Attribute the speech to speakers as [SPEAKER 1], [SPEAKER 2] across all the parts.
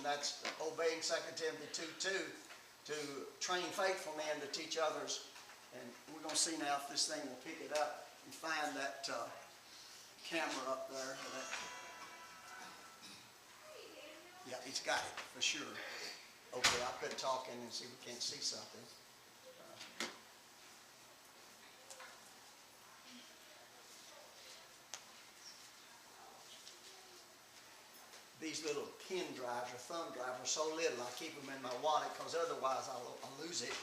[SPEAKER 1] that's obeying 2 Timothy 2:2 to train faithful men to teach others. And we're going to see now if this thing will pick it up and find that camera up there. Yeah, it's got it for sure. Okay, I'll quit talking and see if we can't see something. These little pen drives or thumb drives are so little I keep them in my wallet because otherwise I'll lose it.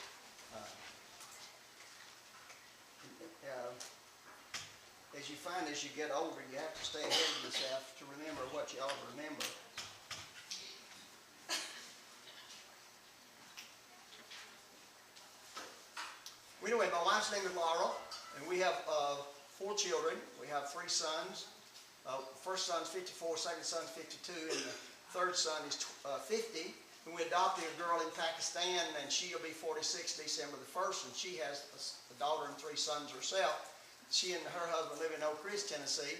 [SPEAKER 1] As you find as you get older, you have to stay ahead of yourself to remember what you ought to remember. Well, anyway, my wife's name is Laurel, and we have 4 children. We have 3 sons. First son's 54, second son's 52, and the third son is 50. And we adopted a girl in Pakistan, and she'll be 46 December the 1st, and she has a daughter and 3 sons herself. She and her husband live in Oak Ridge, Tennessee.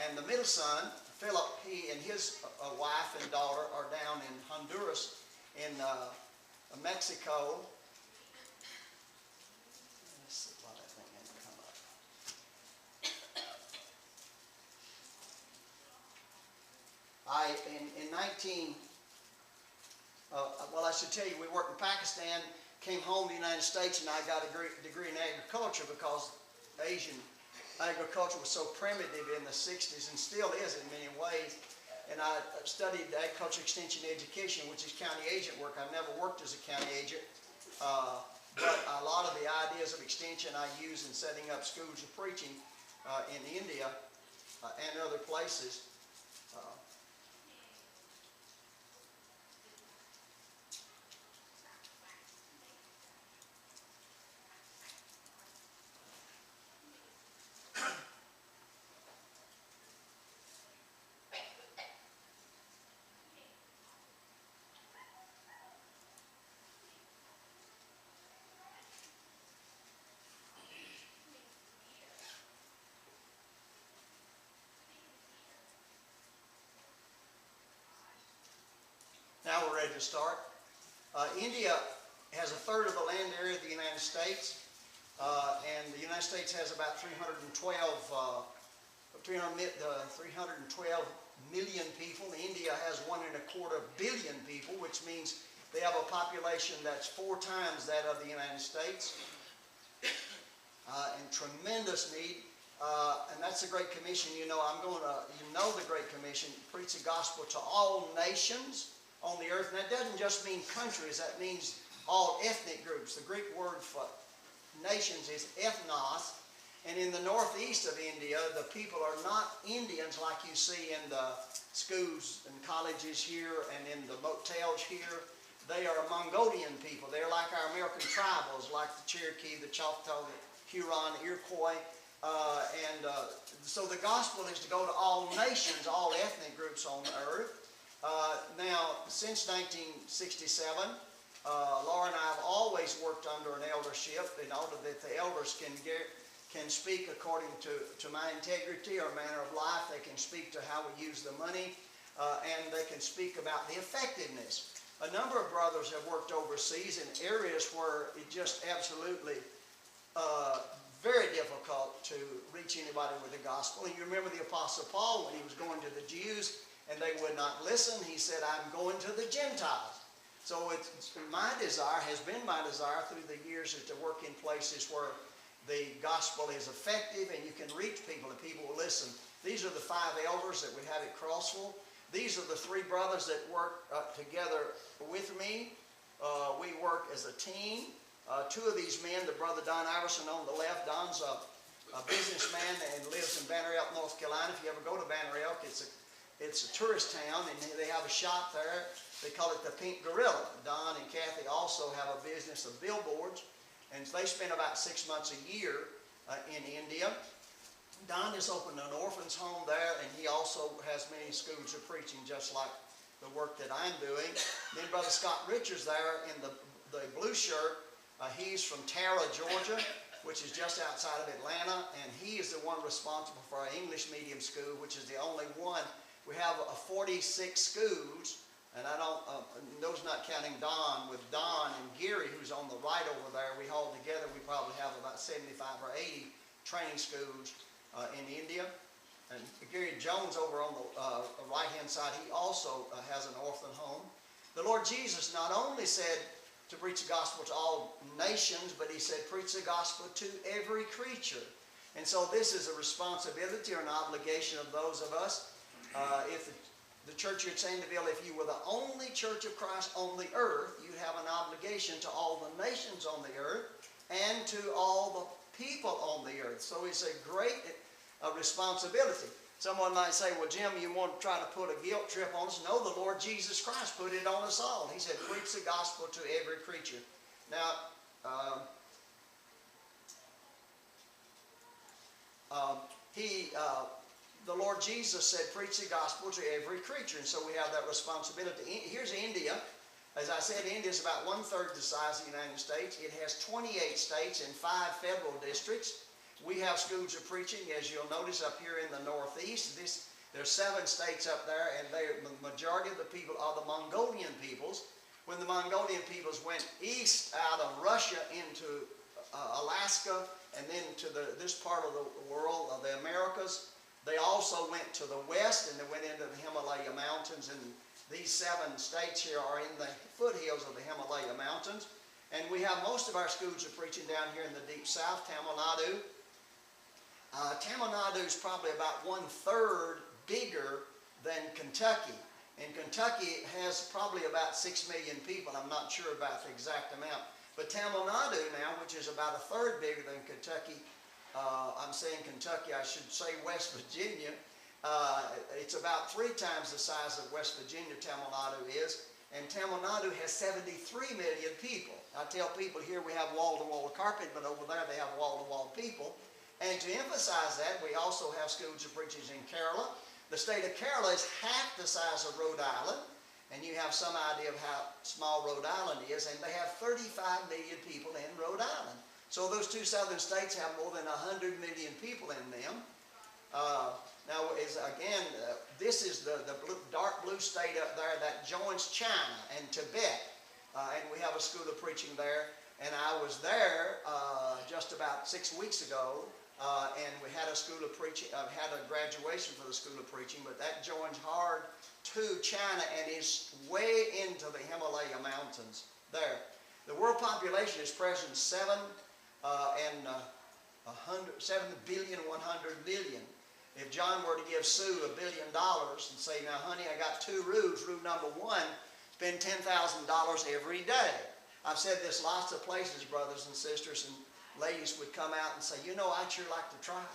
[SPEAKER 1] And the middle son, Philip, he and his wife and daughter are down in Honduras, in Mexico. Let's see why that thing didn't come up. Well, I should tell you, we worked in Pakistan, came home to the United States, and I got a degree in agriculture because Asian agriculture was so primitive in the 60s and still is in many ways. And I studied agriculture extension education, which is county agent work. I've never worked as a county agent, but a lot of the ideas of extension I use in setting up schools of preaching in India and other places. Now we're ready to start. India has 1/3 of the land area of the United States, and the United States has about 312 million people. India has 1.25 billion people, which means they have a population that's 4 times that of the United States, and tremendous need. And that's the Great Commission. You know the Great Commission, preach the gospel to all nations on the earth. And that doesn't just mean countries, that means all ethnic groups. The Greek word for nations is ethnos. And in the northeast of India, the people are not Indians like you see in the schools and colleges here and in the motels here. They are Mongolian people. They're like our American tribals, like the Cherokee, the Choctaw, the Huron, Iroquois. So the gospel is to go to all nations, all ethnic groups on the earth. Now, since 1967, Laura and I have always worked under an eldership in order that the elders can speak according to my integrity or manner of life. They can speak to how we use the money, and they can speak about the effectiveness. A number of brothers have worked overseas in areas where it just absolutely very difficult to reach anybody with the gospel. And you remember the Apostle Paul when he was going to the Jews and they would not listen. He said, I'm going to the Gentiles. So it's my desire, has been my desire through the years, is to work in places where the gospel is effective and you can reach people and people will listen. These are the 5 elders that we have at Crossville. These are the 3 brothers that work together with me. We work as a team. 2 of these men, the brother Don Iverson on the left. Don's a businessman and lives in Banner Elk, North Carolina. If you ever go to Banner Elk, it's a tourist town, and they have a shop there. They call it the Pink Gorilla. Don and Kathy also have a business of billboards, and they spend about 6 months a year in India. Don has opened an orphan's home there, and he also has many schools of preaching, just like the work that I'm doing. Then Brother Scott Richards there in the blue shirt, he's from Tara, Georgia, which is just outside of Atlanta, and he is the one responsible for our English medium school, which is the only one. We have 46 schools, and I not counting Don, with Don and Gary, who's on the right over there, we haul together, we probably have about 75 or 80 training schools in India. And Gary Jones over on the right-hand side, he also has an orphan home. The Lord Jesus not only said to preach the gospel to all nations, but he said preach the gospel to every creature. And so this is a responsibility or an obligation of those of us. If the church here at Sandyville, if you were the only church of Christ on the earth, you'd have an obligation to all the nations on the earth and to all the people on the earth. So it's a great responsibility. Someone might say, well, Jim, you want to try to put a guilt trip on us? No, the Lord Jesus Christ put it on us all. He said, preach the gospel to every creature. Now, the Lord Jesus said, preach the gospel to every creature. And so we have that responsibility. Here's India. As I said, India is about 1/3 the size of the United States. It has 28 states and 5 federal districts. We have schools of preaching, as you'll notice up here in the northeast. There's 7 states up there, and the majority of the people are the Mongolian peoples. When the Mongolian peoples went east out of Russia into Alaska and then to this part of the world, of the Americas, they also went to the west and they went into the Himalaya Mountains. And these 7 states here are in the foothills of the Himalaya Mountains. And we have most of our schools of preaching down here in the deep south, Tamil Nadu. Tamil Nadu is probably about 1/3 bigger than Kentucky. And Kentucky has probably about 6 million people. I'm not sure about the exact amount. But Tamil Nadu now, which is about 1/3 bigger than Kentucky, I'm saying Kentucky, I should say West Virginia. It's about 3 times the size of West Virginia, Tamil Nadu is. And Tamil Nadu has 73 million people. I tell people here we have wall-to-wall carpet, but over there they have wall-to-wall people. And to emphasize that, we also have schools of preaching in Kerala. The state of Kerala is half the size of Rhode Island, and you have some idea of how small Rhode Island is, and they have 35 million people in Rhode Island. So those 2 southern states have more than 100 million people in them. Now, this is the dark blue state up there that joins China and Tibet, and we have a school of preaching there. And I was there just about 6 weeks ago, and we had a school of preaching. Had a graduation for the school of preaching, but that joins hard to China and is way into the Himalaya Mountains there. The world population is present 7,100,000,000. If John were to give Sue $1 billion and say, now honey, I got 2 rules. Rule number 1, spend $10,000 every day. I've said this lots of places, brothers and sisters, and ladies would come out and say, you know, I'd sure like to try.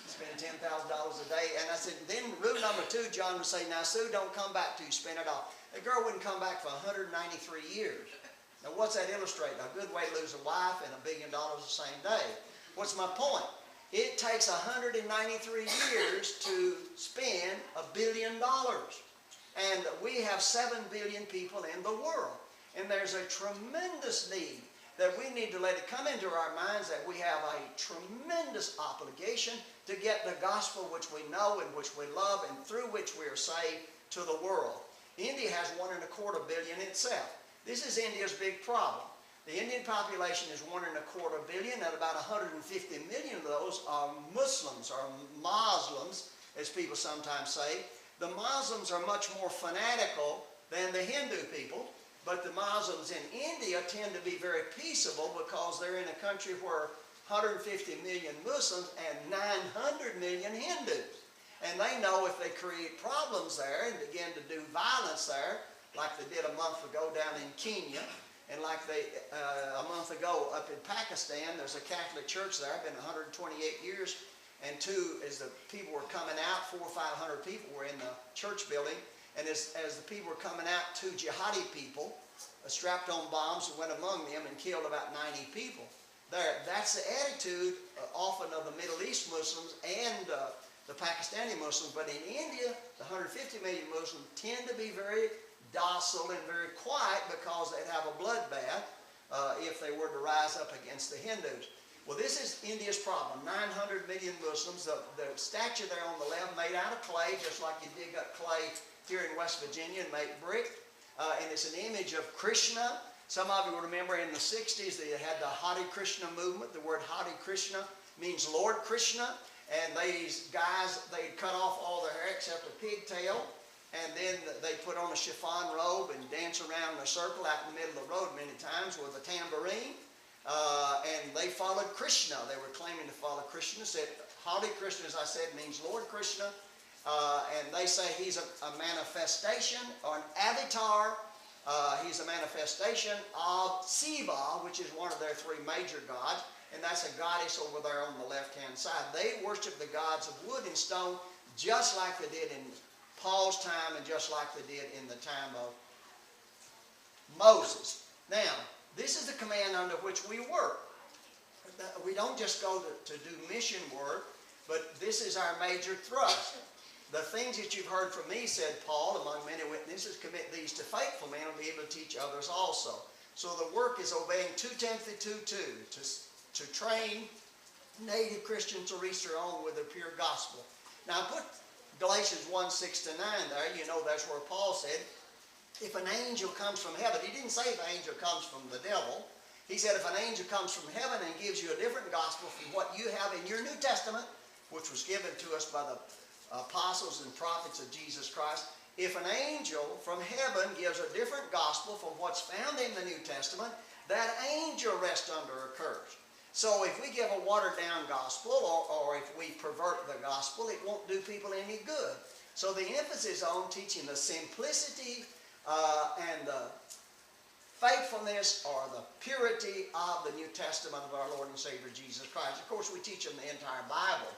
[SPEAKER 1] Spend $10,000 a day. And I said, then rule number 2, John would say, now Sue, don't come back till you spend it all. The girl wouldn't come back for 193 years. Now what's that illustrate? A good way to lose a wife and $1 billion the same day. What's my point? It takes 193 years to spend $1 billion. And we have 7 billion people in the world. And there's a tremendous need that we need to let it come into our minds that we have a tremendous obligation to get the gospel which we know and which we love and through which we are saved to the world. India has 1.25 billion itself. This is India's big problem. The Indian population is 1.25 billion, and about 150 million of those are Muslims, or Muslims, as people sometimes say. The Muslims are much more fanatical than the Hindu people. But the Muslims in India tend to be very peaceable because they're in a country where 150 million Muslims and 900 million Hindus. And they know if they create problems there and begin to do violence there, like they did a month ago down in Kenya, and like a month ago up in Pakistan, there's a Catholic church there, been 128 years, and as the people were coming out, 400 or 500 people were in the church building. And as the people were coming out, 2 jihadi people strapped on bombs went among them and killed about 90 people. That's the attitude often of the Middle East Muslims and the Pakistani Muslims. But in India, the 150 million Muslims tend to be very docile and very quiet because they'd have a bloodbath if they were to rise up against the Hindus. Well, this is India's problem. 900 million Muslims. The statue there on the left made out of clay, just like you dig up clay here in West Virginia and make brick. and it's an image of Krishna. Some of you will remember in the 60s they had the Hare Krishna movement. The word Hare Krishna means Lord Krishna. And these guys, they'd cut off all their hair except a pigtail. And then they put on a chiffon robe and dance around in a circle out in the middle of the road many times with a tambourine. And they followed Krishna. They were claiming to follow Krishna. Said Hare Krishna, as I said, means Lord Krishna. And they say he's a manifestation or an avatar. He's a manifestation of Shiva, which is one of their three major gods. And that's a goddess over there on the left-hand side. They worship the gods of wood and stone just like they did in Paul's time and just like they did in the time of Moses. Now, this is the command under which we work. We don't just go to do mission work, but this is our major thrust. The things that you've heard from me, said Paul, among many witnesses, commit these to faithful men and be able to teach others also. So the work is obeying 2 Timothy 2:2 to train native Christians to reach their own with the pure gospel. Now I put Galatians 1:6-9 there. You know that's where Paul said, if an angel comes from heaven, he didn't say if an angel comes from the devil. He said if an angel comes from heaven and gives you a different gospel from what you have in your New Testament, which was given to us by the apostles and prophets of Jesus Christ, if an angel from heaven gives a different gospel from what's found in the New Testament, that angel rests under a curse. So if we give a watered-down gospel or if we pervert the gospel, it won't do people any good. So the emphasis on teaching the simplicity and the faithfulness or the purity of the New Testament of our Lord and Savior Jesus Christ. Of course, we teach them the entire Bible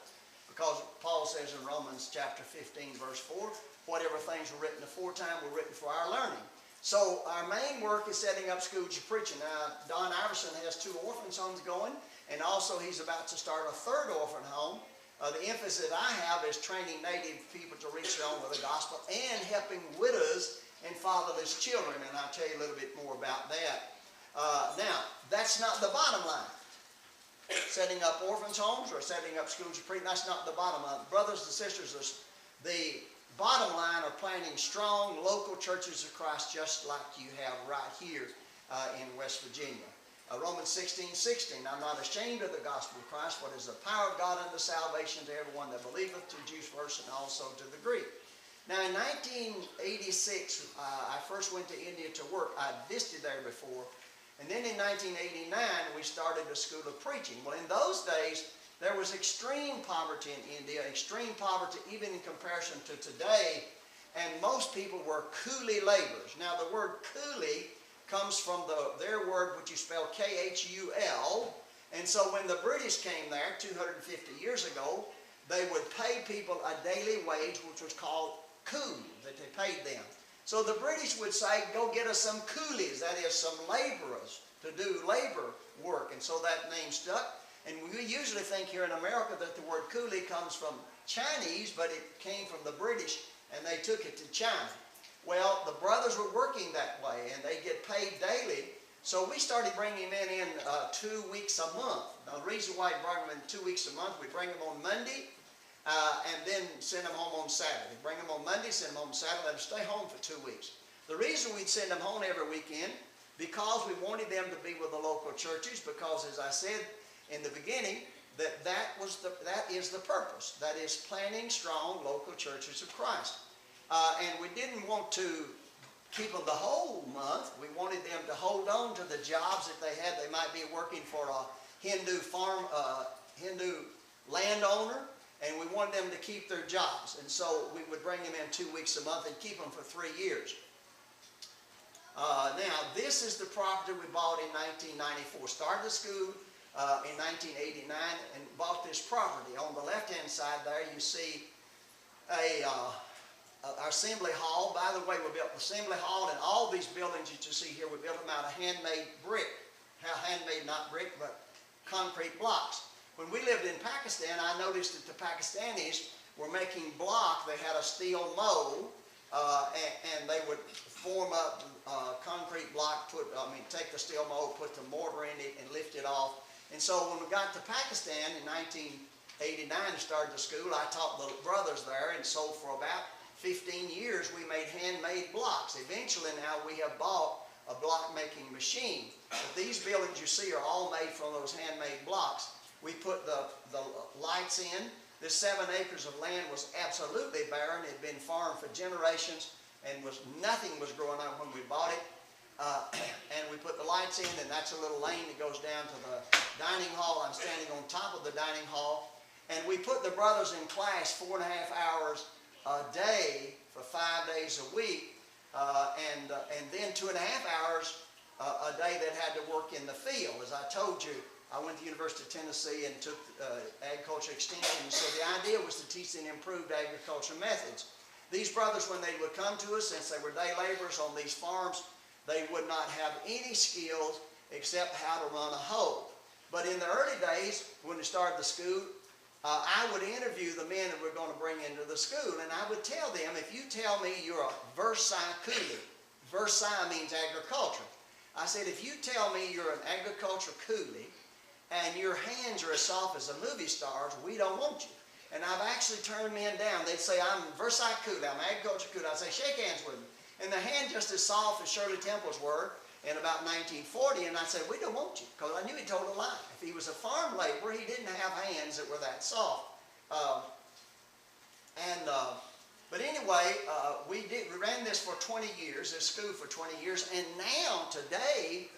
[SPEAKER 1] because Paul says in Romans chapter 15, verse 4, whatever things were written aforetime were written for our learning. So our main work is setting up schools of preaching. Now, Don Iverson has 2 orphans homes going, and also he's about to start a 3rd orphan home. The emphasis that I have is training native people to reach their own with the gospel and helping widows and fatherless children, and I'll tell you a little bit more about that. Now, that's not the bottom line. Setting up orphans homes or setting up schools of preaching, that's not the bottom line. Brothers and sisters, the bottom line are planting strong local churches of Christ just like you have right here in West Virginia. Romans 16:16, I'm not ashamed of the gospel of Christ, for it is the power of God unto salvation to everyone that believeth, to Jews first and also to the Greek. Now in 1986, I first went to India to work. I'd visited there before. And then in 1989, we started a school of preaching. Well, in those days, there was extreme poverty in India, extreme poverty even in comparison to today. And most people were coolie laborers. Now, the word coolie comes from their word, which you spell K-H-U-L. And so when the British came there 250 years ago, they would pay people a daily wage, which was called cool, that they paid them. So the British would say, go get us some coolies, that is, some laborers to do labor work. And so that name stuck. And we usually think here in America that the word coolie comes from Chinese, but it came from the British, and they took it to China. Well, the brothers were working that way, and they get paid daily. So we started bringing men in 2 weeks a month. Now, the reason why we bring them in 2 weeks a month, we bring them on Monday, and then send them home on Saturday. Bring them on Monday, send them home Saturday, let them stay home for 2 weeks. The reason we'd send them home every weekend, because we wanted them to be with the local churches, because as I said in the beginning, that is the purpose. That is planting strong local churches of Christ. And we didn't want to keep them the whole month. We wanted them to hold on to the jobs that they had. They might be working for a Hindu landowner, and we wanted them to keep their jobs. And so we would bring them in 2 weeks a month and keep them for 3 years. Now, this is the property we bought in 1994. Started the school in 1989 and bought this property. On the left-hand side there, you see our assembly hall. By the way, we built the assembly hall, and all these buildings that you see here, we built them out of handmade brick. Handmade, not brick, but concrete blocks. When we lived in Pakistan, I noticed that the Pakistanis were making block. They had a steel mold, and they would form up concrete block, take the steel mold, put the mortar in it, and lift it off. And so when we got to Pakistan in 1989 and started the school, I taught the brothers there, and so for about 15 years we made handmade blocks. Eventually now we have bought a block making machine. But these buildings you see are all made from those handmade blocks. We put the lights in. This 7 acres of land was absolutely barren. It had been farmed for generations and nothing was growing on when we bought it. And we put the lights in, and that's a little lane that goes down to the dining hall. I'm standing on top of the dining hall. And we put the brothers in class 4.5 hours a day for 5 days a week. And then 2.5 hours a day that had to work in the field. As I told you, I went to the University of Tennessee and took agriculture extension. So the idea was to teach them improved agriculture methods. These brothers, when they would come to us, since they were day laborers on these farms, they would not have any skills except how to run a hoe. But in the early days, when we started the school, I would interview the men that we're going to bring into the school, and I would tell them, if you tell me you're a Versailles coolie, Versailles means agriculture. I said, if you tell me you're an agriculture coolie and your hands are as soft as a movie star's, we don't want you. And I've actually turned men down. They'd say, I'm Versailles coolie, I'm agriculture coolie. I'd say, shake hands with me. And the hand just as soft as Shirley Temple's were in about 1940, and I said, we don't want you, because I knew he told a lie. If he was a farm laborer, he didn't have hands that were that soft. But anyway, we ran this for 20 years, this school for 20 years, and now, today,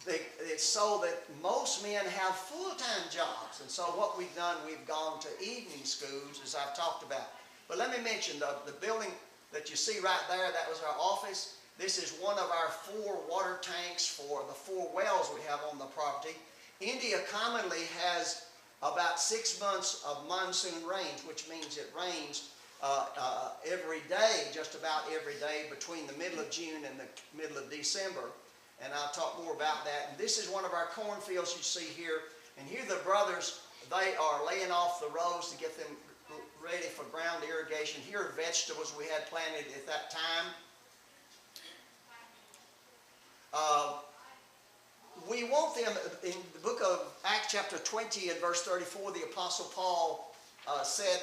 [SPEAKER 1] it's so that most men have full-time jobs. And so what we've done, we've gone to evening schools, as I've talked about. But let me mention the building that you see right there, that was our office. This is one of our 4 water tanks for the 4 wells we have on the property. India commonly has about 6 months of monsoon rains, which means it rains every day, just about every day, between the middle of June and the middle of December. And I'll talk more about that. And this is one of our cornfields you see here. And here the brothers, they are laying off the rows to get them ready for ground irrigation. Here are vegetables we had planted at that time. We want them, in the book of Acts chapter 20 and verse 34, the Apostle Paul said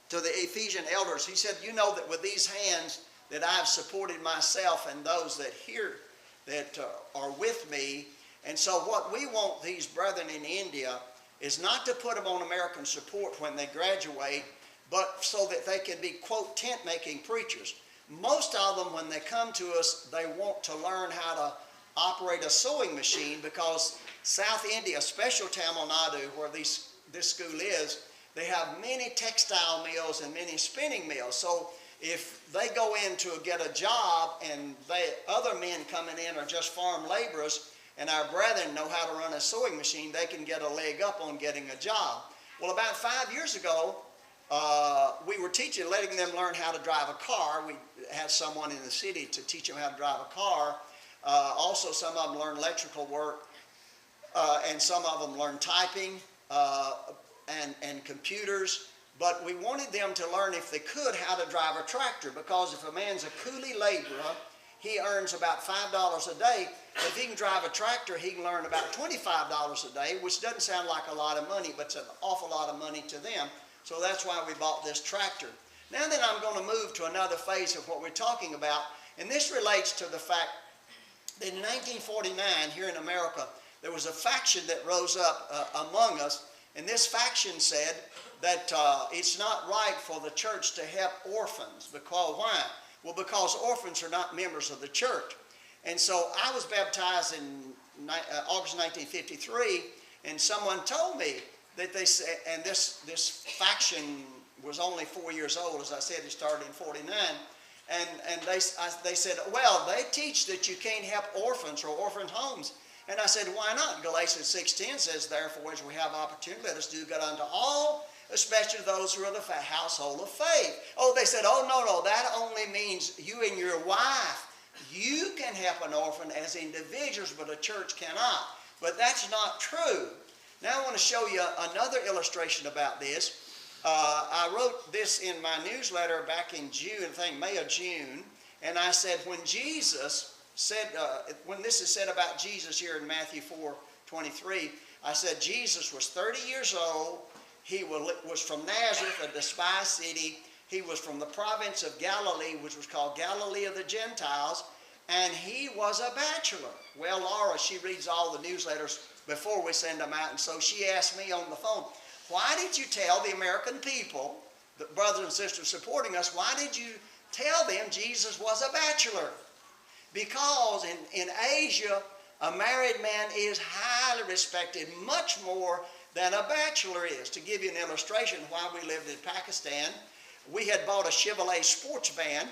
[SPEAKER 1] to the Ephesian elders, he said, you know that with these hands that I've supported myself and those that here that are with me. And so what we want these brethren in India is not to put them on American support when they graduate, but so that they can be, quote, tent-making preachers. Most of them, when they come to us, they want to learn how to operate a sewing machine, because South India, especially Tamil Nadu, where this school is, they have many textile mills and many spinning mills. So if they go in to get a job and other men coming in are just farm laborers, and our brethren know how to run a sewing machine, they can get a leg up on getting a job. Well, about 5 years ago, we were letting them learn how to drive a car. We had someone in the city to teach them how to drive a car. Also, some of them learned electrical work, and some of them learned typing and computers. But we wanted them to learn, if they could, how to drive a tractor, because if a man's a coolie laborer, he earns about $5 a day. If he can drive a tractor, he can learn about $25 a day, which doesn't sound like a lot of money, but it's an awful lot of money to them. So that's why we bought this tractor. Now then, I'm going to move to another phase of what we're talking about, and this relates to the fact that in 1949, here in America, there was a faction that rose up among us, and this faction said that it's not right for the church to help orphans. Because why? Well, because orphans are not members of the church. And so I was baptized in August 1953, and someone told me that they said, and this faction was only 4 years old, as I said, it started in 49, and they said, well, they teach that you can't help orphans or orphan homes. And I said, why not? Galatians 6:10 says, therefore, as we have opportunity, let us do good unto all, especially those who are the household of faith. Oh, they said, oh, no, that only means you and your wife. You can help an orphan as individuals, but a church cannot. But that's not true. Now I want to show you another illustration about this. I wrote this in my newsletter back in June, I think May or June, and I said when Jesus said, when this is said about Jesus here in Matthew 4:23, I said Jesus was 30 years old. He was from Nazareth, a despised city. He was from the province of Galilee, which was called Galilee of the Gentiles, and he was a bachelor. Well, Laura, she reads all the newsletters before we send them out, and so she asked me on the phone, why did you tell the American people, the brothers and sisters supporting us, why did you tell them Jesus was a bachelor? Because in Asia, a married man is highly respected, much more than a bachelor is. To give you an illustration, while we lived in Pakistan, we had bought a Chevrolet sports van,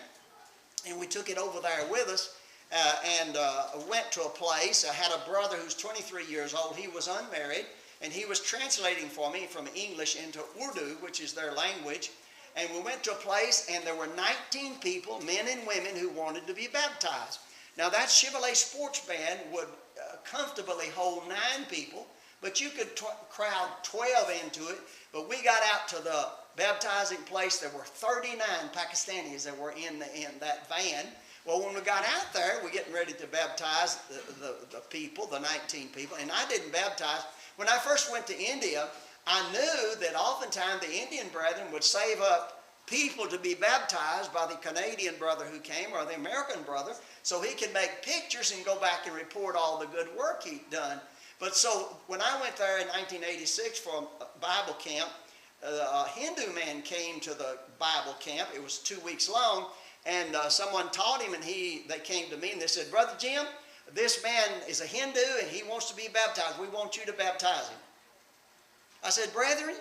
[SPEAKER 1] and we took it over there with us, and went to a place. I had a brother who's 23 years old. He was unmarried, and he was translating for me from English into Urdu, which is their language. And we went to a place, and there were 19 people, men and women, who wanted to be baptized. Now, that Chevrolet sports van would comfortably hold 9 people, but you could crowd 12 into it. But we got out to the baptizing place. There were 39 Pakistanis that were in that van. Well, when we got out there, we're getting ready to baptize the people, the 19 people, and I didn't baptize. When I first went to India, I knew that oftentimes the Indian brethren would save up people to be baptized by the Canadian brother who came, or the American brother, so he could make pictures and go back and report all the good work he'd done. But so when I went there in 1986 for a Bible camp, a Hindu man came to the Bible camp. It was 2 weeks long, and someone taught him, and they came to me and they said, Brother Jim, this man is a Hindu and he wants to be baptized. We want you to baptize him. I said, brethren,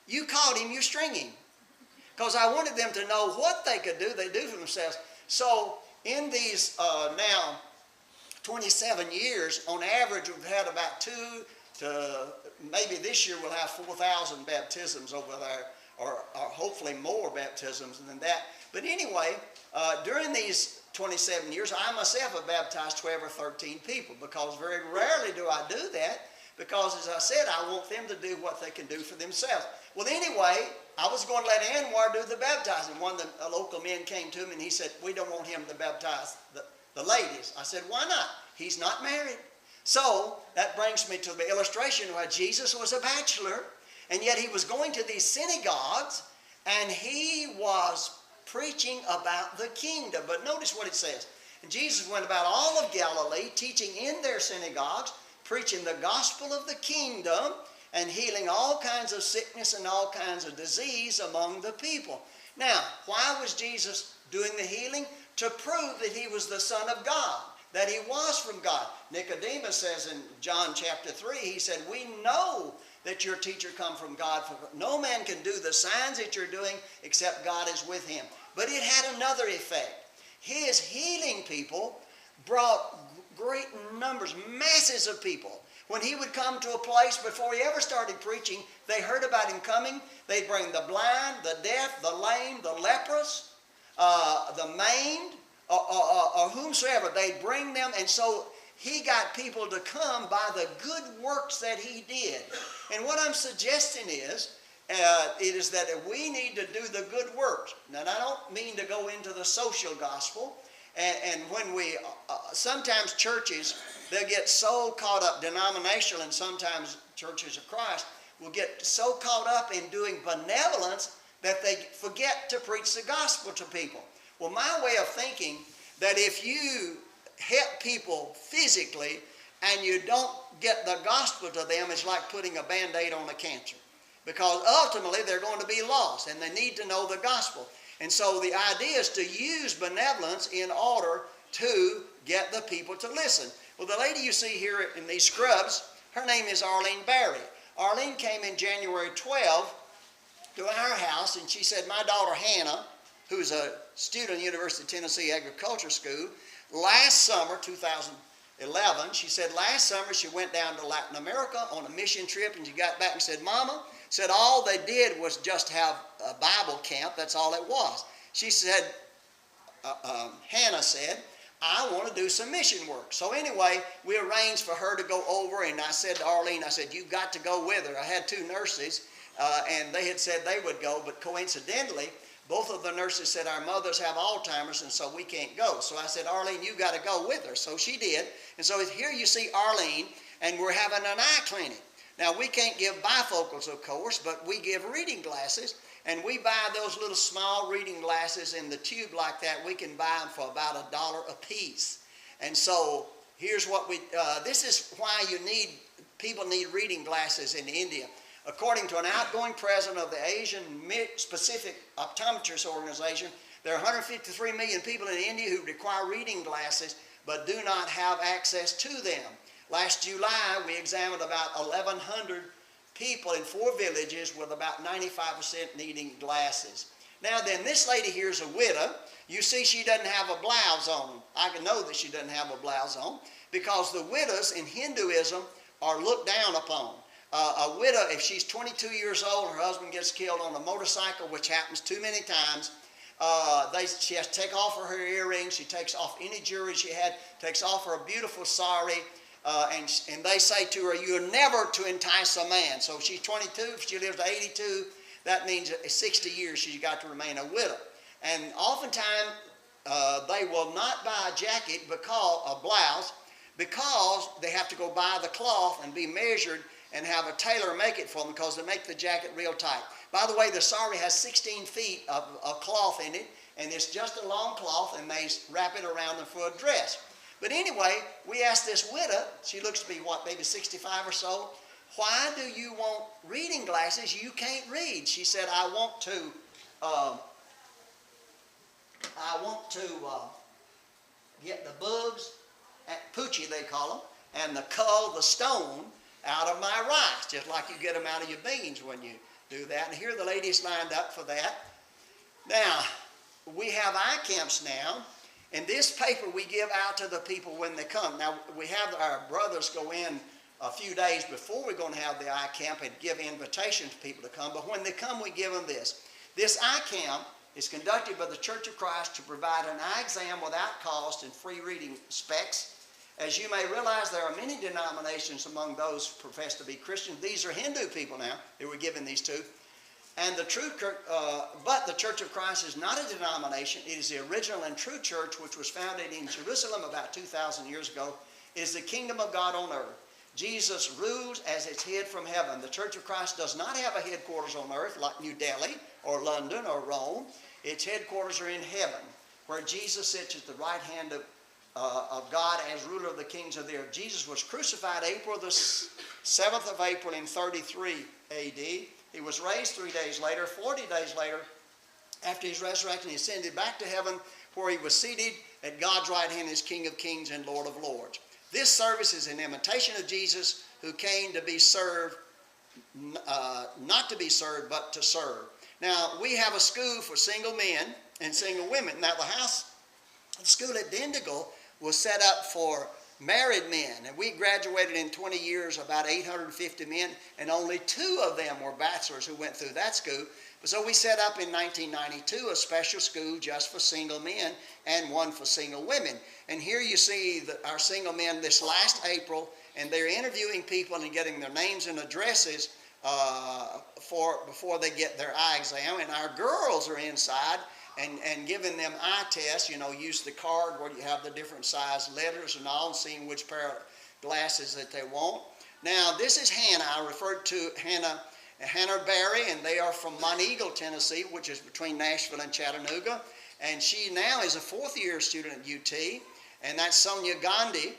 [SPEAKER 1] you caught him, you string him. Because I wanted them to know what they could do, they do for themselves. So in these now 27 years, on average, we've had about 2 to maybe this year we'll have 4,000 baptisms over there, or hopefully more baptisms than that. But anyway, during these 27 years, I myself have baptized 12 or 13 people, because very rarely do I do that, because as I said, I want them to do what they can do for themselves. Well, anyway, I was going to let Anwar do the baptizing. One of the local men came to me and he said, we don't want him to baptize the ladies. I said, why not? He's not married. So that brings me to the illustration where Jesus was a bachelor, and yet he was going to these synagogues and he was preaching about the kingdom. But notice what it says. And Jesus went about all of Galilee, teaching in their synagogues, preaching the gospel of the kingdom, and healing all kinds of sickness and all kinds of disease among the people. Now, why was Jesus doing the healing? To prove that he was the Son of God, that he was from God. Nicodemus says in John chapter 3, he said, we know that your teacher come from God, for no man can do the signs that you're doing except God is with him. But it had another effect. His healing people brought great numbers, masses of people. When he would come to a place, before he ever started preaching, they heard about him coming. They'd bring the blind, the deaf, the lame, the leprous, the maimed, or whomsoever. They'd bring them, and so he got people to come by the good works that he did. And what I'm suggesting is, it is that we need to do the good works. Now, I don't mean to go into the social gospel. And when we, sometimes churches, they'll get so caught up, denominational and sometimes churches of Christ, will get so caught up in doing benevolence that they forget to preach the gospel to people. Well, my way of thinking, that if you help people physically and you don't get the gospel to them, it's like putting a Band-Aid on a cancer. Because ultimately they're going to be lost and they need to know the gospel. And so the idea is to use benevolence in order to get the people to listen. Well, the lady you see here in these scrubs, her name is Arlene Barry. Arlene came in January 12 to our house, and she said, my daughter Hannah, who's a student at the University of Tennessee Agriculture School, last summer, 2011, she said last summer she went down to Latin America on a mission trip, and she got back and said, Mama, said all they did was just have a Bible camp. That's all it was. She said, Hannah said, I want to do some mission work. So anyway, we arranged for her to go over, and I said to Arlene, I said, you've got to go with her. I had 2 nurses, and they had said they would go, but coincidentally, both of the nurses said our mothers have Alzheimer's, and so we can't go. So I said, Arlene, you got to go with her. So she did. And so here you see Arlene, and we're having an eye clinic. Now, we can't give bifocals, of course, but we give reading glasses, and we buy those little small reading glasses in the tube like that. We can buy them for about $1 a piece. And so here's what this is why people need reading glasses in India. According to an outgoing president of the Asian Pacific Optometrists Organization, there are 153 million people in India who require reading glasses but do not have access to them. Last July, we examined about 1,100 people in 4 villages with about 95% needing glasses. Now then, this lady here is a widow. You see she doesn't have a blouse on. I can know that she doesn't have a blouse on because the widows in Hinduism are looked down upon. A widow, if she's 22 years old, her husband gets killed on a motorcycle, which happens too many times, she has to take off her earrings, she takes off any jewelry she had, takes off her beautiful sari, and they say to her, you're never to entice a man. So if she's 22, if she lives to 82, that means 60 years she's got to remain a widow. And oftentimes, they will not buy a jacket, a blouse, because they have to go buy the cloth and be measured and have a tailor make it for them because they make the jacket real tight. By the way, the sari has 16 feet of cloth in it, and it's just a long cloth, and they wrap it around them for a dress. But anyway, we asked this widow, she looks to be, maybe 65 or so, why do you want reading glasses? You can't read. She said, I want to get the bugs, poochie they call them, and the stone out of my rice, just like you get them out of your beans when you do that. And here the ladies lined up for that. Now, we have eye camps now, and this paper we give out to the people when they come. Now, we have our brothers go in a few days before we're going to have the eye camp and give invitations to people to come, but when they come, we give them this. This eye camp is conducted by the Church of Christ to provide an eye exam without cost and free reading specs. As you may realize, there are many denominations among those who profess to be Christians. These are Hindu people now that we're giving these to. And but the Church of Christ is not a denomination. It is the original and true church which was founded in Jerusalem about 2,000 years ago. It is the kingdom of God on earth. Jesus rules as its head from heaven. The Church of Christ does not have a headquarters on earth like New Delhi or London or Rome. Its headquarters are in heaven, where Jesus sits at the right hand of God as ruler of the kings of the earth. Jesus was crucified April the 7th of April in 33 A.D. He was raised 3 days later. 40 days later, after his resurrection, he ascended back to heaven, where he was seated at God's right hand as King of Kings and Lord of Lords. This service is an imitation of Jesus, who came to be served, not to be served, but to serve. Now, we have a school for single men and single women. Now, the school at Dindigul was set up for married men, and we graduated in 20 years about 850 men, and only 2 of them were bachelors who went through that school. So we set up in 1992 a special school just for single men and one for single women. And here you see our single men this last April, and they're interviewing people and getting their names and addresses before they get their eye exam. And our girls are inside and giving them eye tests, use the card where you have the different size letters and all, and seeing which pair of glasses that they want. Now, this is Hannah. I referred to Hannah Barry, and they are from Monteagle, Tennessee, which is between Nashville and Chattanooga. And she now is a 4th-year student at UT. And that's Sonia Gandhi,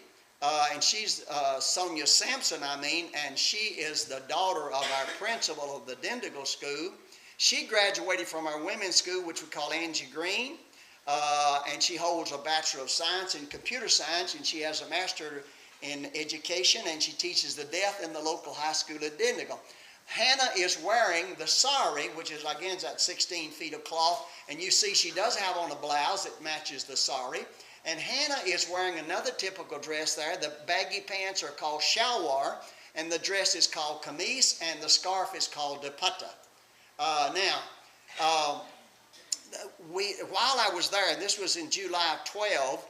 [SPEAKER 1] and she's Sonia Sampson, and she is the daughter of our principal of the Dindigul School. She graduated from our women's school, which we call Angie Green, and she holds a Bachelor of Science in Computer Science, and she has a Master in Education, and she teaches the deaf in the local high school at Dindigul. Hannah is wearing the sari, which is, again, that 16 feet of cloth, and you see she does have on a blouse that matches the sari. And Hannah is wearing another typical dress there. The baggy pants are called shalwar, and the dress is called kameez, and the scarf is called dupatta. While I was there, and this was in July of 12,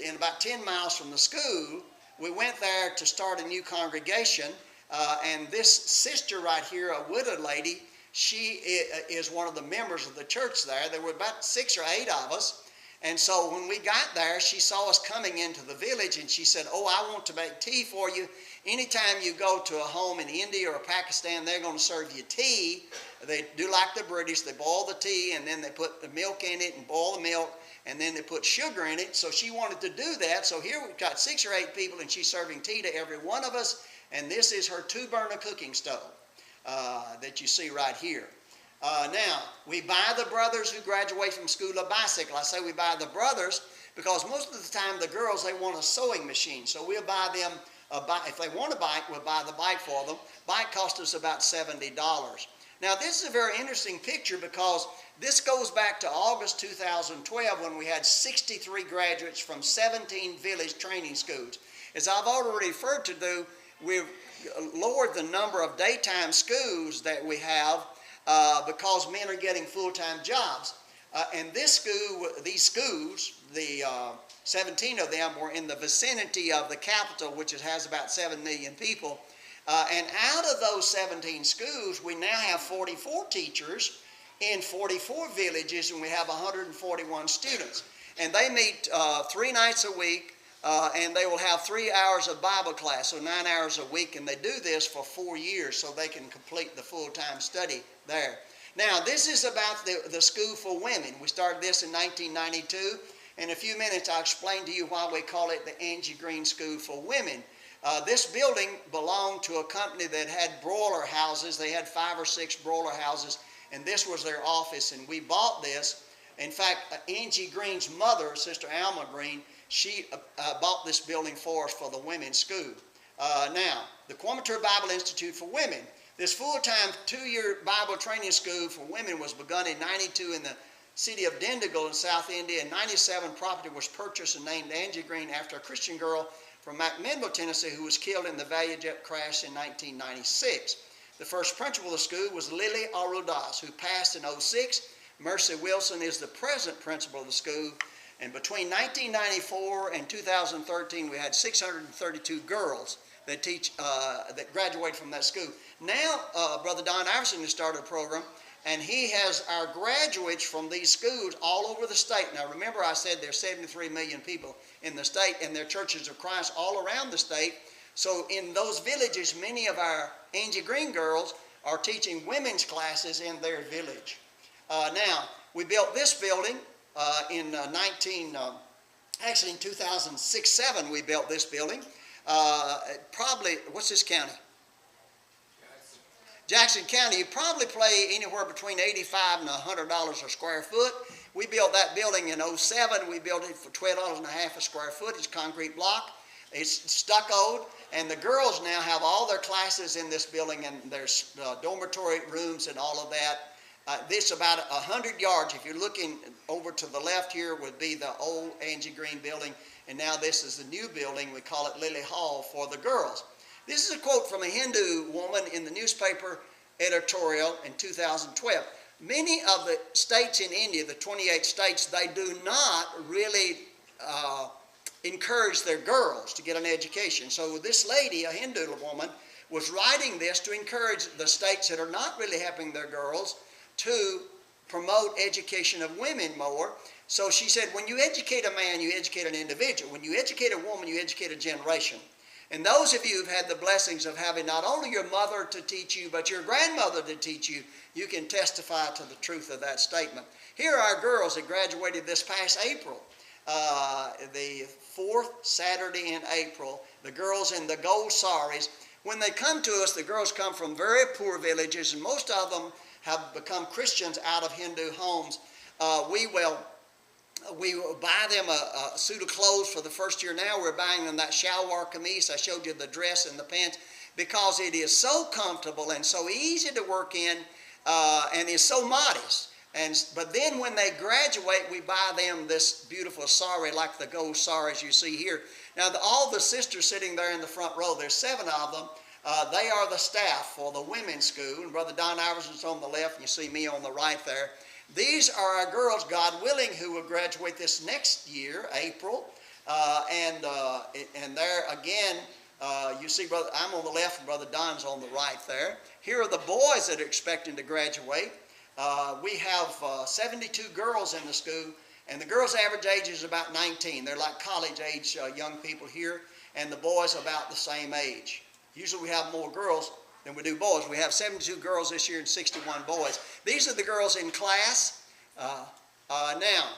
[SPEAKER 1] in about 10 miles from the school, we went there to start a new congregation, and this sister right here, a widowed lady, she is one of the members of the church there. There were about 6 or 8 of us, And so when we got there, she saw us coming into the village, and she said, "Oh, I want to make tea for you. Anytime you go to a home in India or Pakistan, they're going to serve you tea. They do like the British. They boil the tea, and then they put the milk in it and boil the milk, and then they put sugar in it." So she wanted to do that. So here we've got 6 or 8 people, and she's serving tea to every one of us. And this is her 2-burner cooking stove that you see right here. Now, we buy the brothers who graduate from school a bicycle. I say we buy the brothers because most of the time the girls, they want a sewing machine. So we'll buy them a bike. If they want a bike, we'll buy the bike for them. Bike costs us about $70. Now, this is a very interesting picture because this goes back to August 2012 when we had 63 graduates from 17 village training schools. As I've already referred to, we've lowered the number of daytime schools that we have because men are getting full-time jobs. And these schools, the 17 of them were in the vicinity of the capital, which has about 7 million people. And out of those 17 schools, we now have 44 teachers in 44 villages, and we have 141 students. And they meet 3 nights a week, and they will have 3 hours of Bible class, so 9 hours a week, and they do this for 4 years so they can complete the full-time study there. Now, this is about the School for Women. We started this in 1992. In a few minutes, I'll explain to you why we call it the Angie Green School for Women. This building belonged to a company that had broiler houses. They had 5 or 6 broiler houses, and this was their office, and we bought this. In fact, Angie Green's mother, Sister Alma Green, she bought this building for us for the women's school. Now, the Coimbatore Bible Institute for Women. This full-time 2-year Bible training school for women was begun in 92 in the city of Dindigul in South India. In 97, property was purchased and named Angie Green after a Christian girl from McMinnville, Tennessee, who was killed in the Value Jet crash in 1996. The first principal of the school was Lily Arudas, who passed in 06. Mercy Wilson is the present principal of the school. And between 1994 and 2013, we had 632 girls that that graduated from that school. Now, Brother Don Iverson has started a program, and he has our graduates from these schools all over the state. Now, remember I said there's 73 million people in the state, and there are churches of Christ all around the state. So in those villages, many of our Angie Green girls are teaching women's classes in their village. Now, we built this building in 2006-07 we built this building. Probably, what's this county? Jackson County. You probably pay anywhere between $85 and $100 a square foot. We built that building in 07. We built it for $12.50 a square foot. It's a concrete block. It's stuccoed, and the girls now have all their classes in this building, and there's dormitory rooms and all of that. This about 100 yards. If you're looking over to the left here would be the old Angie Green building, and now this is the new building. We call it Lily Hall for the girls. This is a quote from a Hindu woman in the newspaper editorial in 2012. Many of the states in India, the 28 states, they do not really encourage their girls to get an education. So this lady, a Hindu woman, was writing this to encourage the states that are not really helping their girls to promote education of women more. So she said, when you educate a man, you educate an individual. When you educate a woman, you educate a generation. And those of you who've had the blessings of having not only your mother to teach you, but your grandmother to teach you, you can testify to the truth of that statement. Here are our girls that graduated this past April, the 4th Saturday in April, the girls in the gold saris. When they come to us, the girls come from very poor villages, and most of them have become Christians out of Hindu homes. We will buy them a suit of clothes for the first year. Now we're buying them that shalwar kameez. I showed you the dress and the pants, because it is so comfortable and so easy to work in, and is so modest. But then when they graduate, we buy them this beautiful sari, like the gold saris you see here. Now all the sisters sitting there in the front row, there's 7 of them. They are the staff for the women's school. And Brother Don Iverson's on the left, and you see me on the right there. These are our girls, God willing, who will graduate this next year, April. And there again, you see, I'm on the left and Brother Don's on the right there. Here are the boys that are expecting to graduate. We have 72 girls in the school, And the girls' average age is about 19. They're like college age young people here, and the boys about the same age. Usually we have more girls than we do boys. We have 72 girls this year and 61 boys. These are the girls in class. Now,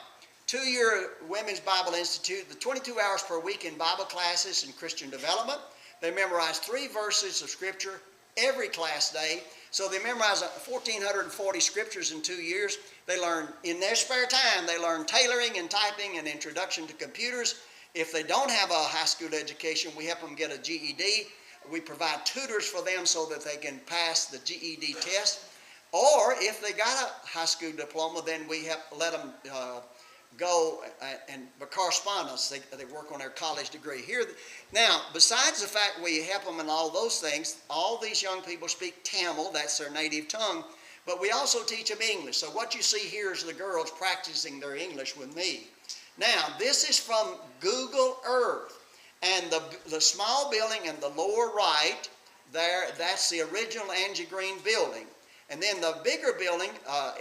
[SPEAKER 1] 2-year Women's Bible Institute, the 22 hours per week in Bible classes and Christian development. They memorize 3 verses of Scripture every class day. So they memorize 1,440 scriptures in 2 years. They learn, in their spare time, they learn tailoring and typing and introduction to computers. If they don't have a high school education, we help them get a GED. We provide tutors for them so that they can pass the GED test. Or if they got a high school diploma, then we let them go and by correspondence, they work on their college degree. Here, now, besides the fact we help them in all those things, all these young people speak Tamil, that's their native tongue, but we also teach them English. So what you see here is the girls practicing their English with me. Now, this is from Google Earth, and the small building in the lower right there, that's the original Angie Green building. And then the bigger building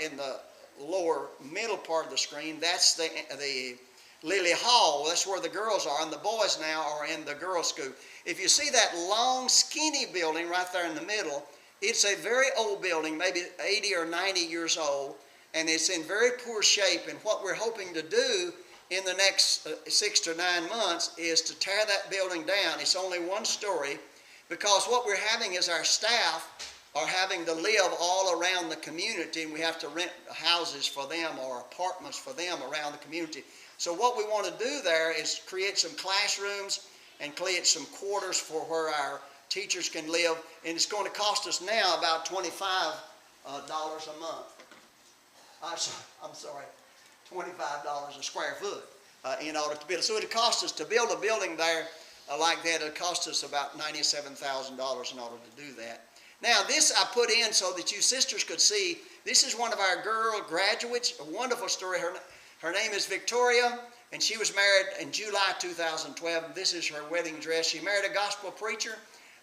[SPEAKER 1] in the lower middle part of the screen, that's the Lily Hall. That's where the girls are, and the boys now are in the girls' school. If you see that long, skinny building right there in the middle, it's a very old building, maybe 80 or 90 years old, and it's in very poor shape. And what we're hoping to do in the next 6 to 9 months is to tear that building down. It's only 1 story, because what we're having is our staff are having to live all around the community, and we have to rent houses for them or apartments for them around the community. So what we want to do there is create some classrooms and create some quarters for where our teachers can live, and it's going to cost us now about $25 a month. I'm sorry, $25 a square foot in order to build. So it costs us to build a building there like that. It cost us about $97,000 in order to do that. Now, this I put in so that you sisters could see. This is one of our girl graduates, a wonderful story. Her name is Victoria, and she was married in July 2012. This is her wedding dress. She married a gospel preacher,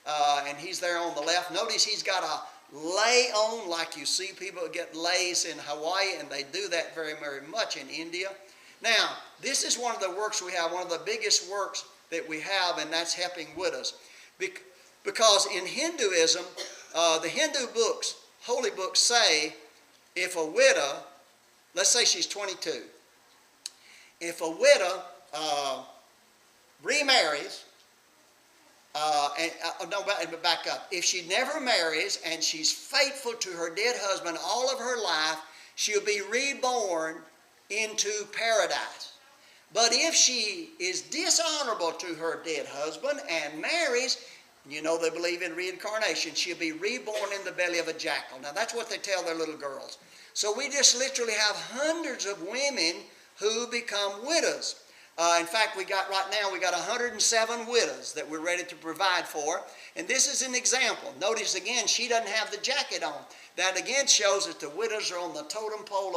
[SPEAKER 1] and he's there on the left. Notice he's got a lei on, like you see people get leis in Hawaii, and they do that very, very much in India. Now, this is one of the works we have, one of the biggest works that we have, and that's helping widows. Because in Hinduism, the Hindu books, holy books say, if a widow, let's say she's 22, if a widow remarries, back up. If she never marries and she's faithful to her dead husband all of her life, she'll be reborn into paradise. But if she is dishonorable to her dead husband and marries, you know they believe in reincarnation, she'll be reborn in the belly of a jackal. Now that's what they tell their little girls. So we just literally have hundreds of women who become widows. In fact, right now we got 107 widows that we're ready to provide for. And this is an example. Notice again, she doesn't have the jacket on. That again shows that the widows are on the totem pole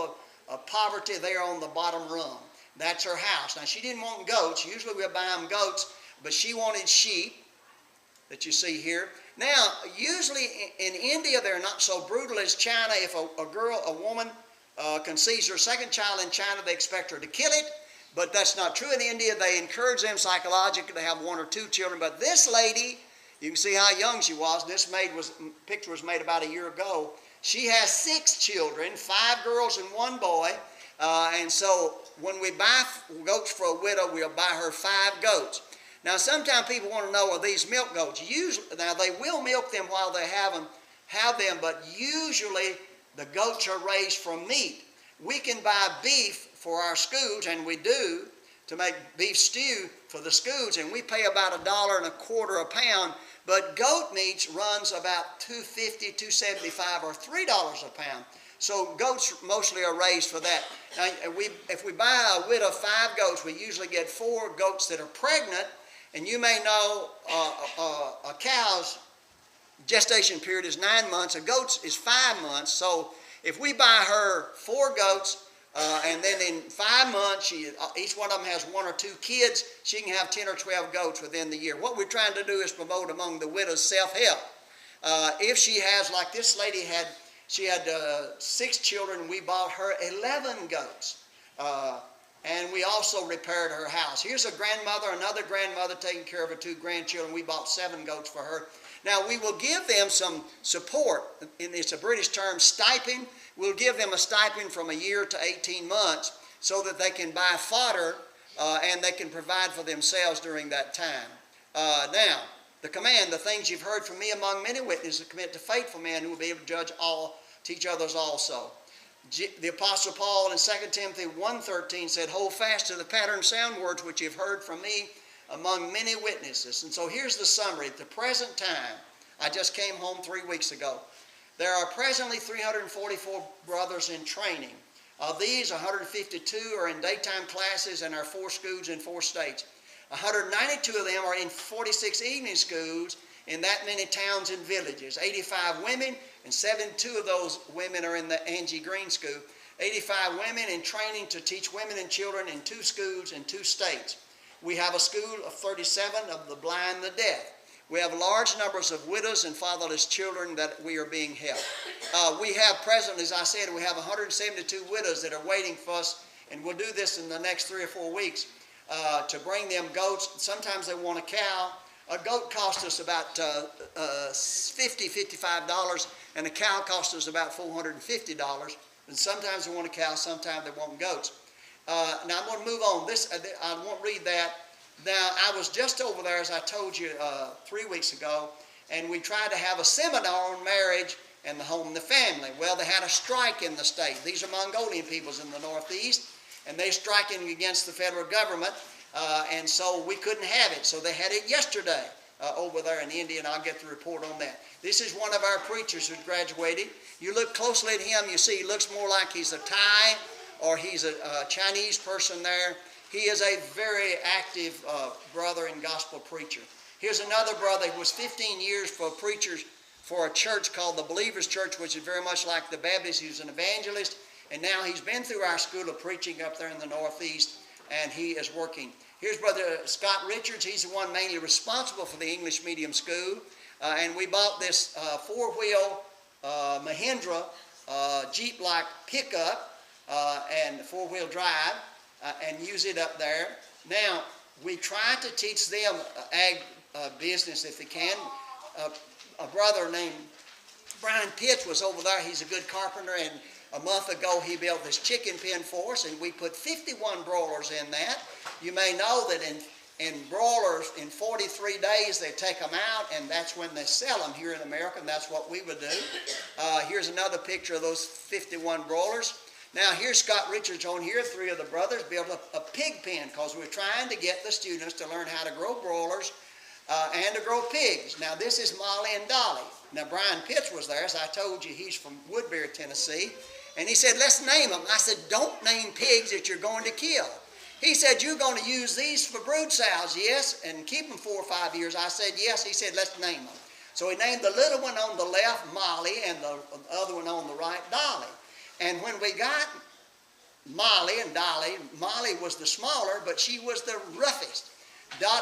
[SPEAKER 1] of poverty. They're on the bottom rung. That's her house. Now she didn't want goats. Usually we buy them goats, but she wanted sheep that you see here. Now, usually in India, they're not so brutal as China. If a woman conceives her second child in China, they expect her to kill it. But that's not true in India. They encourage them psychologically to have 1 or 2 children. But this lady, you can see how young she was. This picture was made about a year ago. She has 6 children, 5 girls and 1 boy. And so when we buy goats for a widow, we'll buy her 5 goats. Now, sometimes people want to know, are these milk goats? Usually, now, they will milk them while they have them, but usually the goats are raised from meat. We can buy beef for our schools, and we do, to make beef stew for the schools, and we pay about $1.25 a pound, but goat meat runs about $2.50, $2.75, or $3 a pound. So goats mostly are raised for that. Now, if we buy a widow 5 goats, we usually get 4 goats that are pregnant. And you may know a cow's gestation period is 9 months, a goat's is 5 months. So if we buy her 4 goats, and then in 5 months, each one of them has 1 or 2 kids, she can have 10 or 12 goats within the year. What we're trying to do is promote among the widows self-help. If she has, like this lady she had 6 children, we bought her 11 goats. we also repaired her house. Here's a grandmother, another grandmother taking care of her 2 grandchildren. We bought 7 goats for her. Now, we will give them some support. It's a British term, stipend. We'll give them a stipend from a year to 18 months so that they can buy fodder and they can provide for themselves during that time. Now, the command, the things you've heard from me among many witnesses, commit to faithful men who will be able to judge all, teach others also. The Apostle Paul in 2 Timothy 1:13 said, hold fast to the pattern sound words which you've heard from me among many witnesses. And so here's the summary. At the present time, I just came home 3 weeks ago. There are presently 344 brothers in training. Of these, 152 are in daytime classes in our 4 schools in 4 states. 192 of them are in 46 evening schools in that many towns and villages. 85 women, and 72 of those women are in the Angie Green School. 85 women in training to teach women and children in 2 schools in 2 states. We have a school of 37 of the blind and the deaf. We have large numbers of widows and fatherless children that we are being helped. We have presently, as I said, we have 172 widows that are waiting for us, and we'll do this in the next 3 or 4 weeks, to bring them goats. Sometimes they want a cow. A goat costs us about $55, and a cow costs us about $450. And sometimes they want a cow, sometimes they want goats. Now I'm going to move on. I won't read that. Now, I was just over there, as I told you 3 weeks ago, and we tried to have a seminar on marriage and the home and the family. Well, they had a strike in the state. These are Mongolian peoples in the Northeast, and they're striking against the federal government, and so we couldn't have it. So they had it yesterday over there in India, and I'll get the report on that. This is one of our preachers who's graduated. You look closely at him, you see he looks more like he's a Thai or he's a Chinese person there. He is a very active brother and gospel preacher. Here's another brother who was 15 years for preachers for a church called the Believers Church, which is very much like the Baptist. He was an evangelist, and now he's been through our school of preaching up there in the Northeast, and he is working. Here's Brother Scott Richards. He's the one mainly responsible for the English medium school, and we bought this 4-wheel Mahindra Jeep-like pickup and 4-wheel drive, and use it up there. Now, we try to teach them ag business if they can. A brother named Brian Pitts was over there. He's a good carpenter, and a month ago he built this chicken pen for us, and we put 51 broilers in that. You may know that in broilers, in 43 days they take them out, and that's when they sell them here in America, and that's what we would do. Here's another picture of those 51 broilers. Now, here's Scott Richards on here. 3 of the brothers built a pig pen because we're trying to get the students to learn how to grow broilers and to grow pigs. Now, this is Molly and Dolly. Now, Brian Pitts was there. As I told you, he's from Woodbury, Tennessee. And he said, let's name them. I said, don't name pigs that you're going to kill. He said, you're going to use these for brood sows, yes, and keep them 4 or 5 years. I said, yes. He said, let's name them. So he named the little one on the left, Molly, and the other one on the right, Dolly. And when we got Molly and Dolly, Molly was the smaller, but she was the roughest.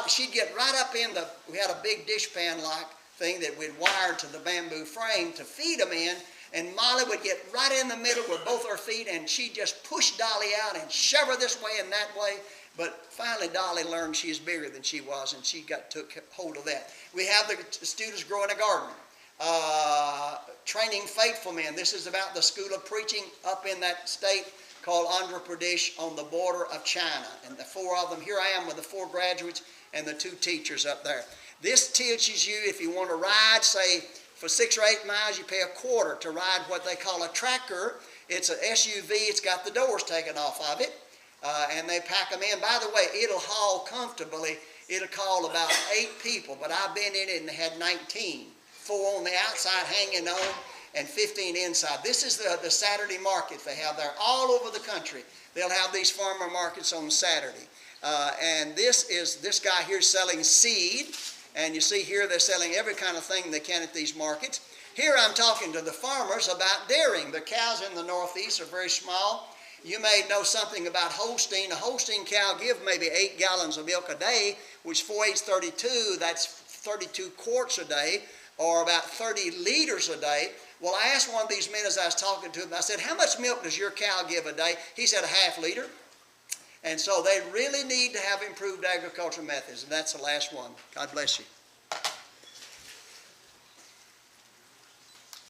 [SPEAKER 1] She'd get right up in we had a big dishpan-like thing that we'd wire to the bamboo frame to feed them in, and Molly would get right in the middle with both her feet, and she'd just push Dolly out and shove her this way and that way. But finally, Dolly learned she's bigger than she was, and she took hold of that. We have the students growing a garden. Training faithful men. This is about the school of preaching up in that state called Andhra Pradesh on the border of China. And the 4 of them, here I am with the 4 graduates and the 2 teachers up there. This teaches you if you want to ride, say, for 6 or 8 miles, you pay $0.25 to ride what they call a tracker. It's an SUV. It's got the doors taken off of it, and they pack them in. By the way, it'll haul comfortably. It'll haul about 8 people, but I've been in it and had 19. 4 on the outside hanging on and 15 inside. This is the Saturday market they have there all over the country. They'll have these farmer markets on Saturday. And this guy here selling seed. And you see here they're selling every kind of thing they can at these markets. Here I'm talking to the farmers about dairying. The cows in the Northeast are very small. You may know something about Holstein. A Holstein cow gives maybe 8 gallons of milk a day, which 4 8's 32. That's 32 quarts a day, or about 30 liters a day. Well, I asked one of these men as I was talking to him, I said, how much milk does your cow give a day? He said, a ½ liter. And so they really need to have improved agricultural methods, and that's the last one. God bless you.